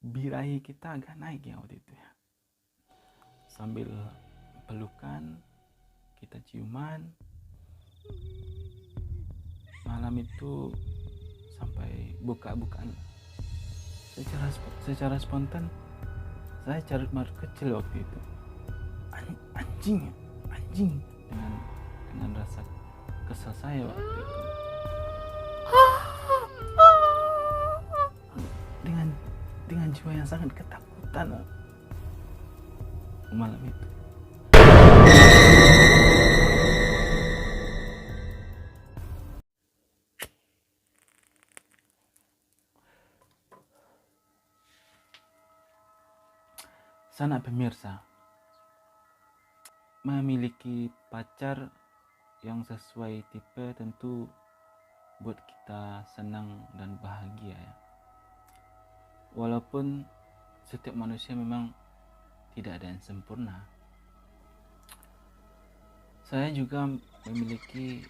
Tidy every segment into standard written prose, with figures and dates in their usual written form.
birahi kita agak naik ya waktu itu ya. Sambil pelukan, kita ciuman. Malam itu sampai buka-bukaan. Secara spontan saya cari air kecil waktu itu. Anjing dengan rasa kesal saya waktu itu. Dengan jiwa yang sangat ketakutan malam itu. Sanak pemirsa, memiliki pacar yang sesuai tipe tentu buat kita senang dan bahagia ya. Walaupun setiap manusia memang tidak ada yang sempurna. Saya juga memiliki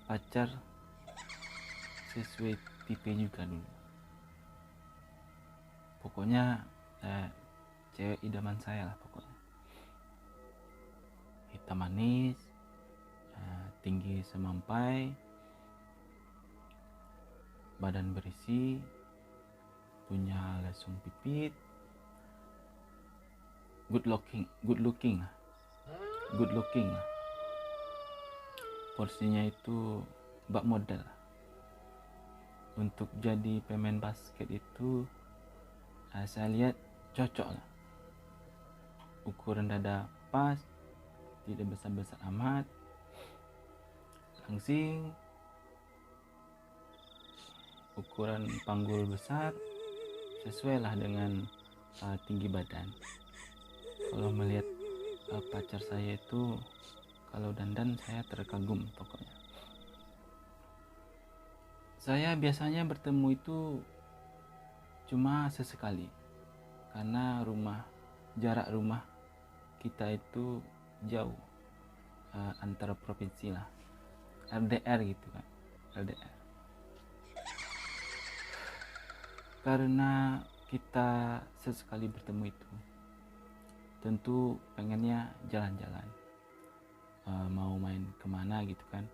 pacar sesuai tipe juga dulu. Pokoknya cewek idaman saya lah pokoknya. Hitam manis, tinggi semampai, badan berisi, punya lesung pipit, good looking lah. Porsinya itu bak modal lah. Untuk jadi pemain basket itu saya lihat cocok lah. Ukuran dada pas, tidak besar-besar amat, langsing, ukuran panggul besar, sesuai lah dengan tinggi badan. Kalau melihat pacar saya itu, kalau dandan saya terkagum pokoknya. Saya biasanya bertemu itu cuma sesekali, karena jarak rumah kita itu jauh, antar provinsi lah, LDR gitu kan, LDR. Karena kita sesekali bertemu itu, tentu pengennya jalan-jalan, mau main kemana gitu kan,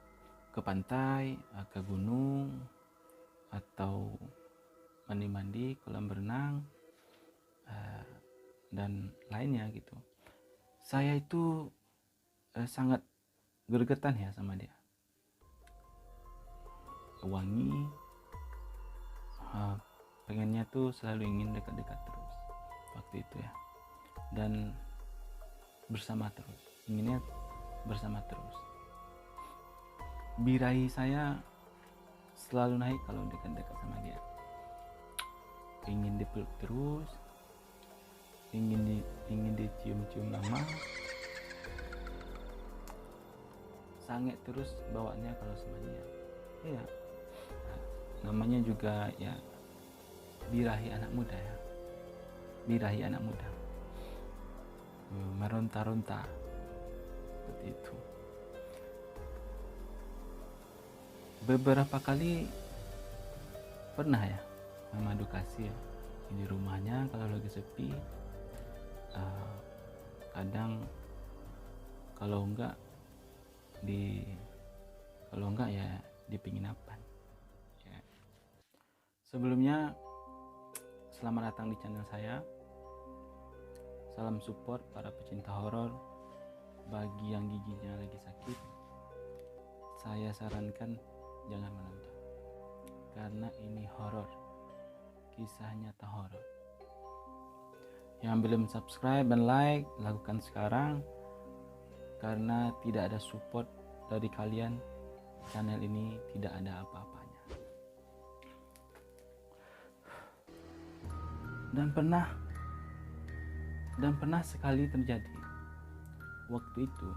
ke pantai, ke gunung, atau mandi-mandi, kolam berenang, dan lainnya gitu. Saya itu sangat gregetan ya sama dia. Wangi, pengennya tuh selalu ingin dekat-dekat terus waktu itu ya, dan bersama terus, inginnya bersama terus. Birahi saya selalu naik kalau dekat-dekat sama dia. Ingin dipeluk terus, ingin dicium-cium lama, sange terus bawaannya kalau sama dia. Iya, namanya juga ya birahi anak muda ya, birahi anak muda, meronta-ronta seperti itu. Beberapa kali pernah ya memadu kasih ya, di rumahnya kalau lagi sepi, kadang kalau enggak ya di penginapan ya. Sebelumnya selamat datang di channel saya. Salam support para pecinta horor. Bagi yang giginya lagi sakit, saya sarankan jangan menonton, karena ini horor, kisah nyata horor. Yang belum subscribe dan like, lakukan sekarang, karena tidak ada support dari kalian, channel ini tidak ada apa-apanya. Dan pernah sekali terjadi. Waktu itu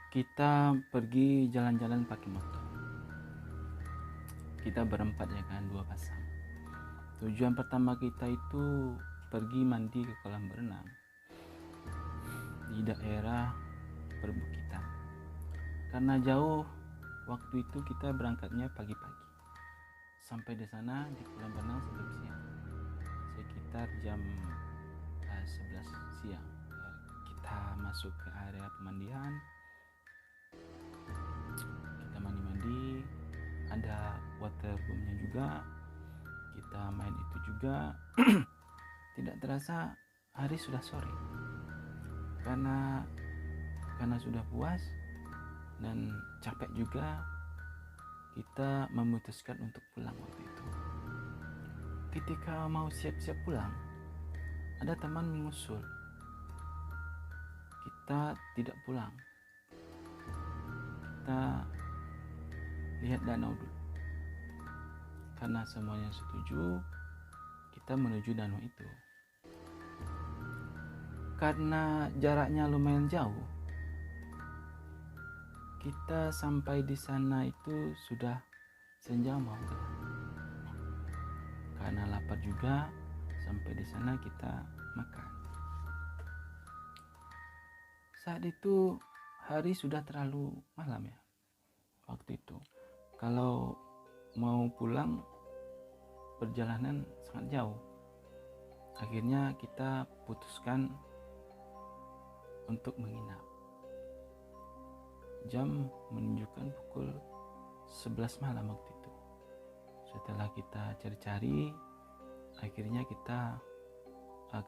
kita pergi jalan-jalan pakai motor. Kita berempat ya kan, 2 pasang. Tujuan pertama kita itu pergi mandi ke kolam berenang di daerah perbukitan. Karena jauh, waktu itu kita berangkatnya pagi-pagi. Sampai di sana di kolam berenang sebelum siang. sekitar jam 11 siang. Kita masuk ke area pemandian, kita mandi-mandi, ada waterboomnya juga, kita main itu juga. Tidak terasa hari sudah sore, karena sudah puas dan capek juga, kita memutuskan untuk pulang waktu itu. Ketika mau siap-siap pulang, ada teman mengusul. Kita tidak pulang, kita lihat danau dulu. Karena semuanya setuju, kita menuju danau itu. Karena jaraknya lumayan jauh, kita sampai di sana itu sudah senja mau gelap. Karena lapar juga, sampai di sana kita makan. Saat itu hari sudah terlalu malam ya. Waktu itu kalau mau pulang perjalanan sangat jauh. Akhirnya kita putuskan untuk menginap. Jam menunjukkan pukul 11 malam waktu itu. Setelah kita cari-cari, akhirnya kita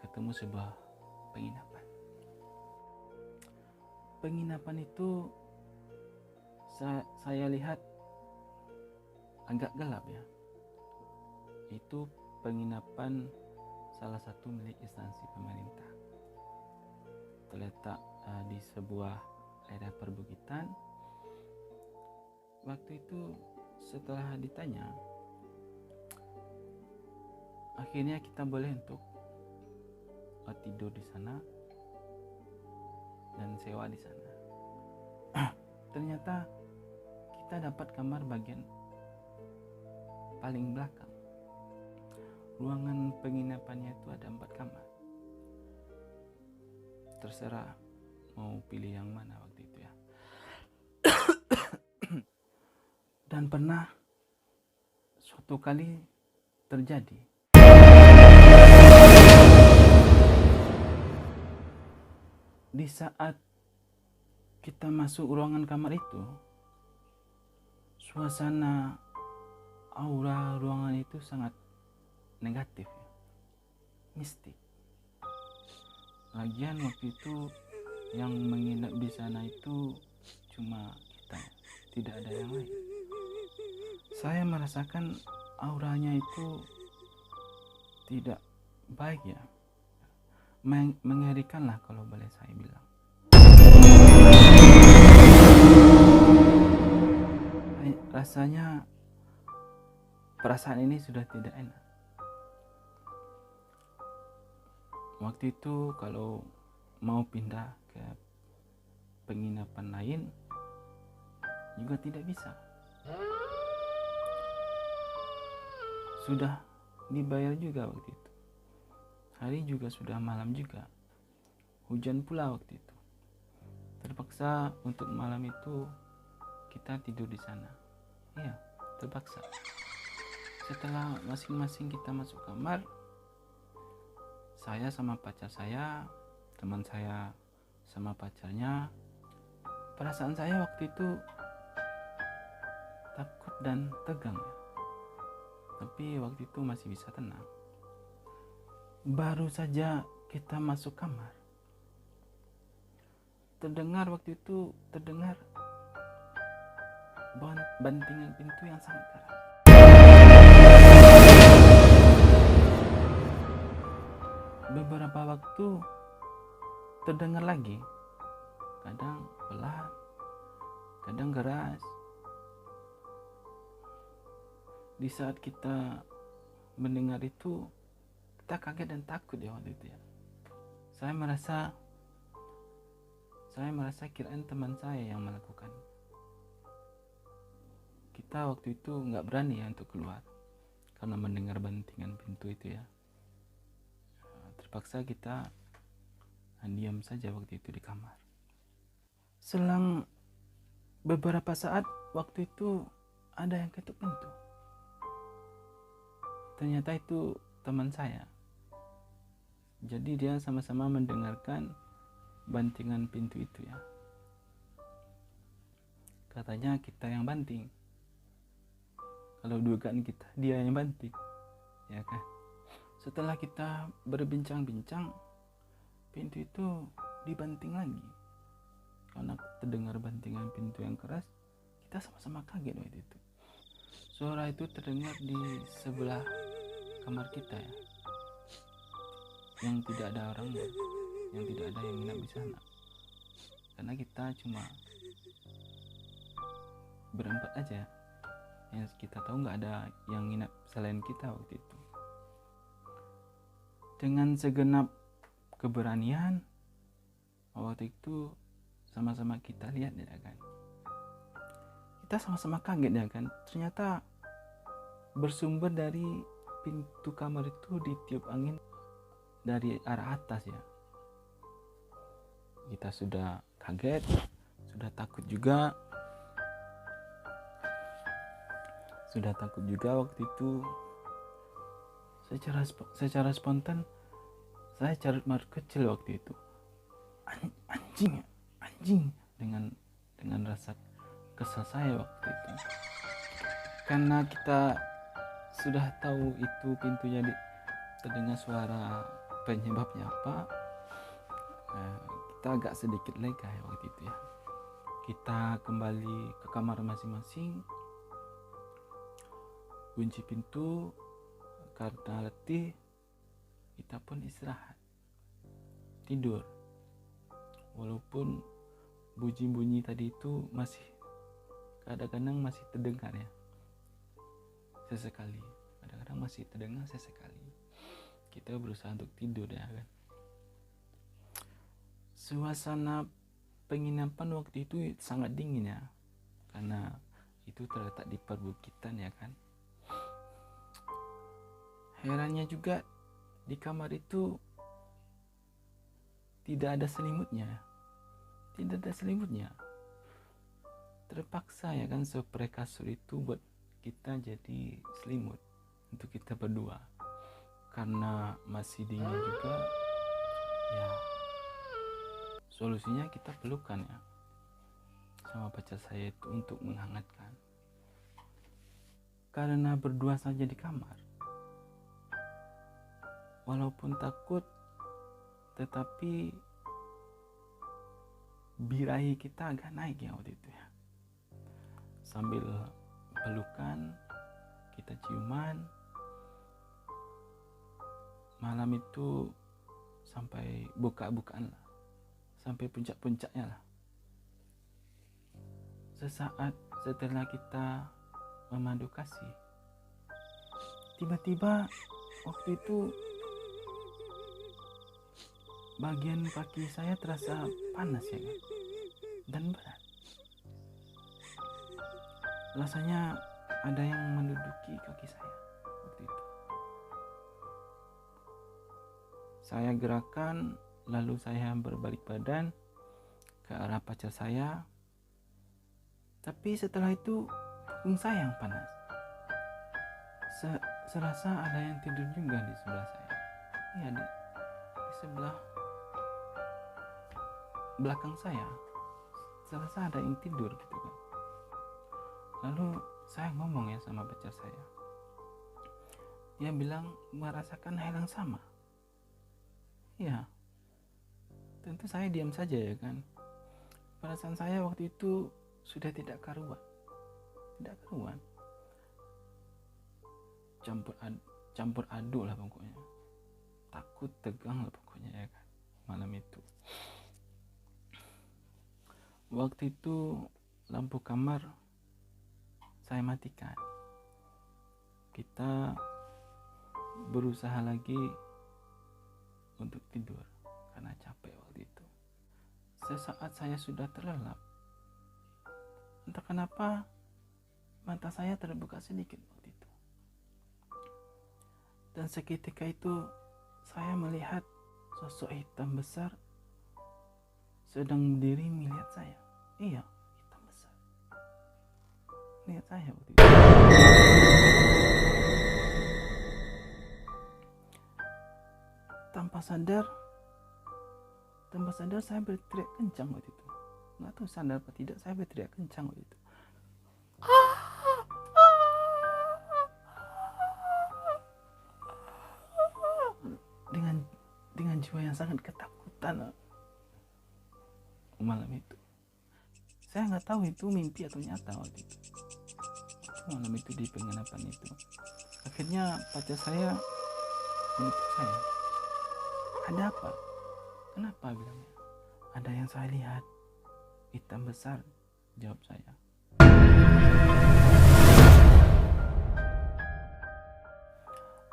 ketemu sebuah penginapan. Penginapan itu saya lihat agak gelap ya. Itu penginapan salah satu milik instansi pemerintah. Terletak di sebuah area perbukitan. Waktu itu setelah ditanya, akhirnya kita boleh untuk tidur di sana dan sewa di sana. Ternyata kita dapat kamar bagian paling belakang. Ruangan penginapannya itu ada 4 kamar. Terserah mau pilih yang mana waktu itu ya. Dan pernah suatu kali terjadi. Di saat kita masuk ruangan kamar itu, suasana aura ruangan itu sangat negatif ya. Mistik. Lagian waktu itu yang menginap di sana itu cuma kita, tidak ada yang lain. Saya merasakan auranya itu tidak baik ya, mengerikan lah kalau boleh saya bilang. Rasanya perasaan ini sudah tidak enak. Waktu itu kalau mau pindah ke penginapan lain juga tidak bisa. Sudah dibayar juga waktu itu. Hari juga sudah malam juga. Hujan pula waktu itu. Terpaksa untuk malam itu kita tidur di sana. Iya, terpaksa. Setelah masing-masing kita masuk kamar, saya sama pacar saya, teman saya sama pacarnya, perasaan saya waktu itu takut dan tegang ya. Tapi waktu itu masih bisa tenang. Baru saja kita masuk kamar, terdengar bantingan pintu yang sangat keras. Beberapa waktu terdengar lagi, kadang pelan, kadang keras. Di saat kita mendengar itu, kita kaget dan takut ya waktu itu ya. Saya merasa kirain teman saya yang melakukan. Kita waktu itu nggak berani ya untuk keluar karena mendengar bantingan pintu itu ya. Terpaksa kita diam saja waktu itu di kamar. Selang beberapa saat waktu itu ada yang ketuk pintu. Ternyata itu teman saya Jadi dia sama-sama mendengarkan bantingan pintu itu ya. Katanya kita yang banting. Kalau dugaan kita dia yang banting, ya kan? Setelah kita berbincang-bincang, pintu itu dibanting lagi. Karena terdengar bantingan pintu yang keras, kita sama-sama kaget waktu itu. Suara itu terdengar di sebelah kamar kita ya, yang tidak ada orangnya, yang tidak ada yang nginap di sana. Karena kita cuma berempat aja, yang kita tahu nggak ada yang nginap selain kita waktu itu. Dengan segenap keberanian, waktu itu sama-sama kita lihat ya kan, kita sama-sama kaget ya kan, ternyata bersumber dari pintu kamar itu ditiup angin dari arah atas ya. Kita sudah kaget, sudah takut juga waktu itu. Secara spontan saya carut marut kecil waktu itu. Anjing dengan rasa kesal saya waktu itu. Karena kita sudah tahu itu pintunya terdengar suara penyebabnya apa, kita agak sedikit lega ya waktu itu ya. Kita kembali ke kamar masing-masing, kunci pintu. Karena letih, kita pun istirahat, tidur. Walaupun bunyi-bunyi tadi itu masih kadang-kadang masih terdengar ya, sesekali. Kadang-kadang masih terdengar sesekali. Kita berusaha untuk tidur ya kan. Suasana penginapan waktu itu sangat dingin ya, karena itu terletak di perbukitan ya kan. Herannya juga di kamar itu tidak ada selimutnya. Terpaksa ya kan, spray kasur itu buat kita jadi selimut untuk kita berdua. Karena masih dingin juga ya, solusinya kita pelukan ya sama pacar saya itu untuk menghangatkan. Karena berdua saja di kamar, walaupun takut, tetapi birahi kita agak naik ya waktu itu ya. Sambil pelukan, kita ciuman. Malam itu sampai buka-bukaan lah, sampai puncak-puncaknya lah. Sesaat setelah kita memadu kasih, tiba-tiba waktu itu bagian kaki saya terasa panas ya kan? Dan berat. Rasanya ada yang menduduki kaki saya waktu itu. Saya gerakan, lalu saya berbalik badan ke arah pacar saya. Tapi setelah itu punggung saya yang panas. Serasa ada yang tidur juga di sebelah saya. Iya, di sebelah belakang saya. Serasa ada yang tidur gitu kan. Lalu saya ngomong ya sama pacar saya. Dia bilang merasakan hal yang sama. Iya. Tentu saya diam saja ya kan. Perasaan saya waktu itu sudah tidak karuan. Campur aduk lah pokoknya. Takut, tegang lah pokoknya ya kan malam itu. Waktu itu lampu kamar saya matikan. Kita berusaha lagi untuk tidur karena capek waktu itu. Sesaat saya sudah terlelap, entah kenapa mata saya terbuka sedikit waktu itu. Dan seketika itu saya melihat sosok hitam besar sedang berdiri melihat saya. Iya, hitam besar melihat saya waktu itu. tanpa sadar saya berteriak kencang waktu itu. Nggak tahu sadar apa tidak, saya berteriak kencang waktu itu. Dengan jiwa yang sangat ketakutan malam itu. Saya nggak tahu itu mimpi atau nyata waktu itu. Malam itu di penginapan itu, akhirnya pacar saya menepuk saya. Ada apa? Kenapa? Bilangnya. Ada yang saya lihat, hitam besar, jawab saya.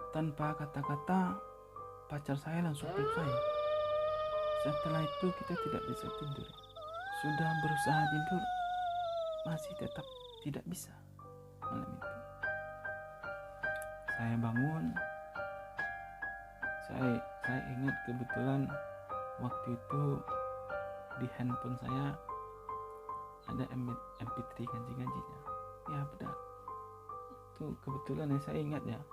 Tanpa kata-kata, pacar saya langsung peluk saya. Setelah itu kita tidak bisa tidur. Sudah berusaha tidur, masih tetap tidak bisa malam itu. Saya bangun. Saya ingat kebetulan waktu itu di handphone saya ada MP3 ngaji-ngajinya. Ya benar. Itu kebetulan yang saya ingat ya.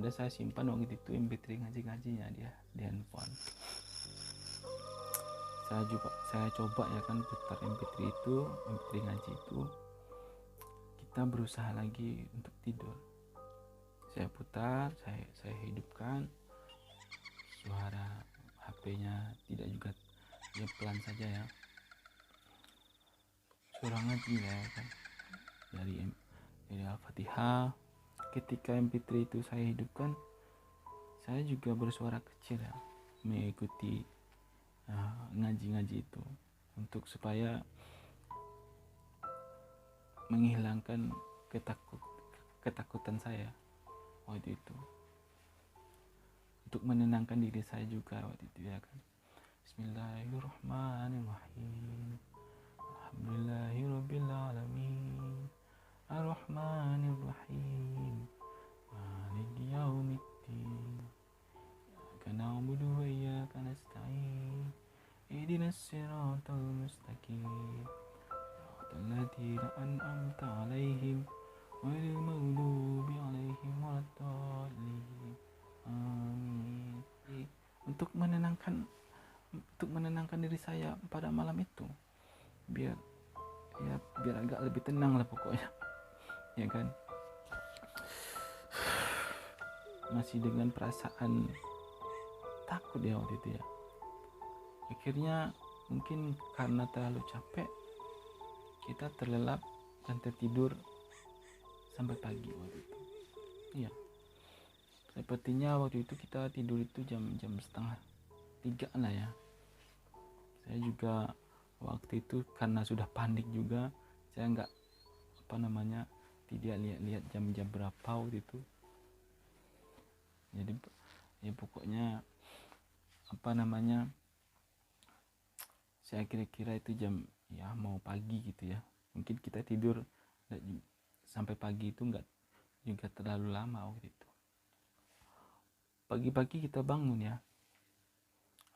Ada saya simpan waktu itu MP3 ngaji-ngajinya dia di handphone. Saya coba ya kan putar MP3 ngaji itu. Kita berusaha lagi untuk tidur. Saya putar, saya hidupkan. Suara HP-nya tidak juga, ya pelan saja ya. Suara ngaji ya kan. Dari Al-Fatihah. Ketika MP3 itu saya hidupkan, saya juga bersuara kecil ya, mengikuti ngaji-ngaji itu untuk supaya menghilangkan ketakutan saya waktu itu, untuk menenangkan diri saya juga waktu itu ya kan. Bismillahirrahmanirrahim. Alhamdulillahirabbil alamin. Ar-Rahmanir-Rahim. Maliki yaumiddin. Iyyaka na'budu wa iyyaka nasta'in. Ihdinas siratal mustaqim. Siratal ladzina an'amta 'alaihim ghairil maghdubi 'alaihim waladdallin. Amin. Untuk menenangkan diri saya pada malam itu, biar agak lebih tenang lah pokoknya. Ya kan, masih dengan perasaan takut ya waktu itu ya. Akhirnya mungkin karena terlalu capek, kita terlelap dan tertidur sampai pagi waktu itu. Iya, sepertinya waktu itu kita tidur itu jam 2:30 lah ya. Saya juga waktu itu karena sudah panik juga, saya nggak tidak lihat jam berapa waktu itu. Jadi ya pokoknya saya kira-kira itu jam ya mau pagi gitu ya. Mungkin kita tidur sampai pagi itu nggak juga terlalu lama waktu itu. Pagi-pagi kita bangun ya,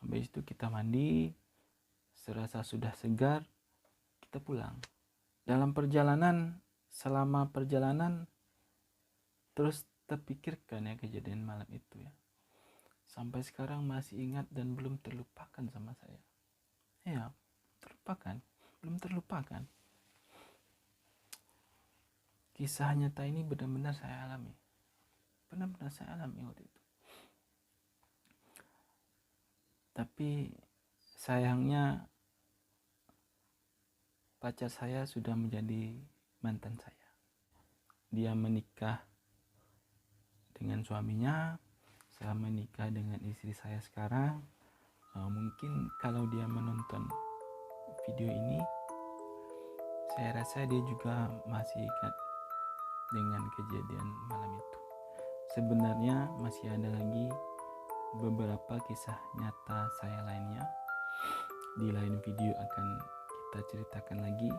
habis itu kita mandi, serasa sudah segar, kita pulang. Selama perjalanan terus terpikirkan ya kejadian malam itu ya. Sampai sekarang masih ingat dan belum terlupakan sama saya. Ya, belum terlupakan. Kisah nyata ini benar-benar saya alami. Waktu itu. Tapi sayangnya pacar saya sudah menjadi mantan saya. Dia menikah dengan suaminya, saya menikah dengan istri saya sekarang. Mungkin kalau dia menonton video ini, saya rasa dia juga masih ingat dengan kejadian malam itu. Sebenarnya masih ada lagi beberapa kisah nyata saya lainnya. Di lain video akan kita ceritakan lagi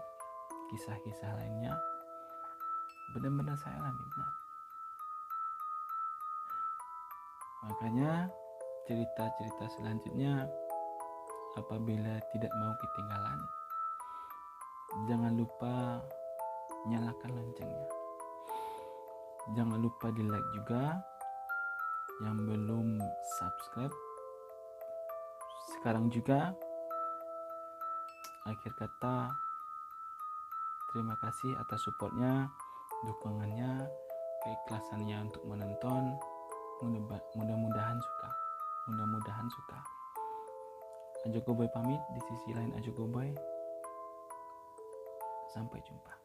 kisah-kisah lainnya. Benar-benar saya alami, benar. Makanya cerita-cerita selanjutnya, apabila tidak mau ketinggalan, jangan lupa nyalakan loncengnya. Jangan lupa di like juga, yang belum subscribe, sekarang juga. Akhir kata, terima kasih atas supportnya, dukungannya, keikhlasannya untuk menonton. Mudah-mudahan suka. Ajogo Boy pamit, di sisi lain Ajogo Boy. Sampai jumpa.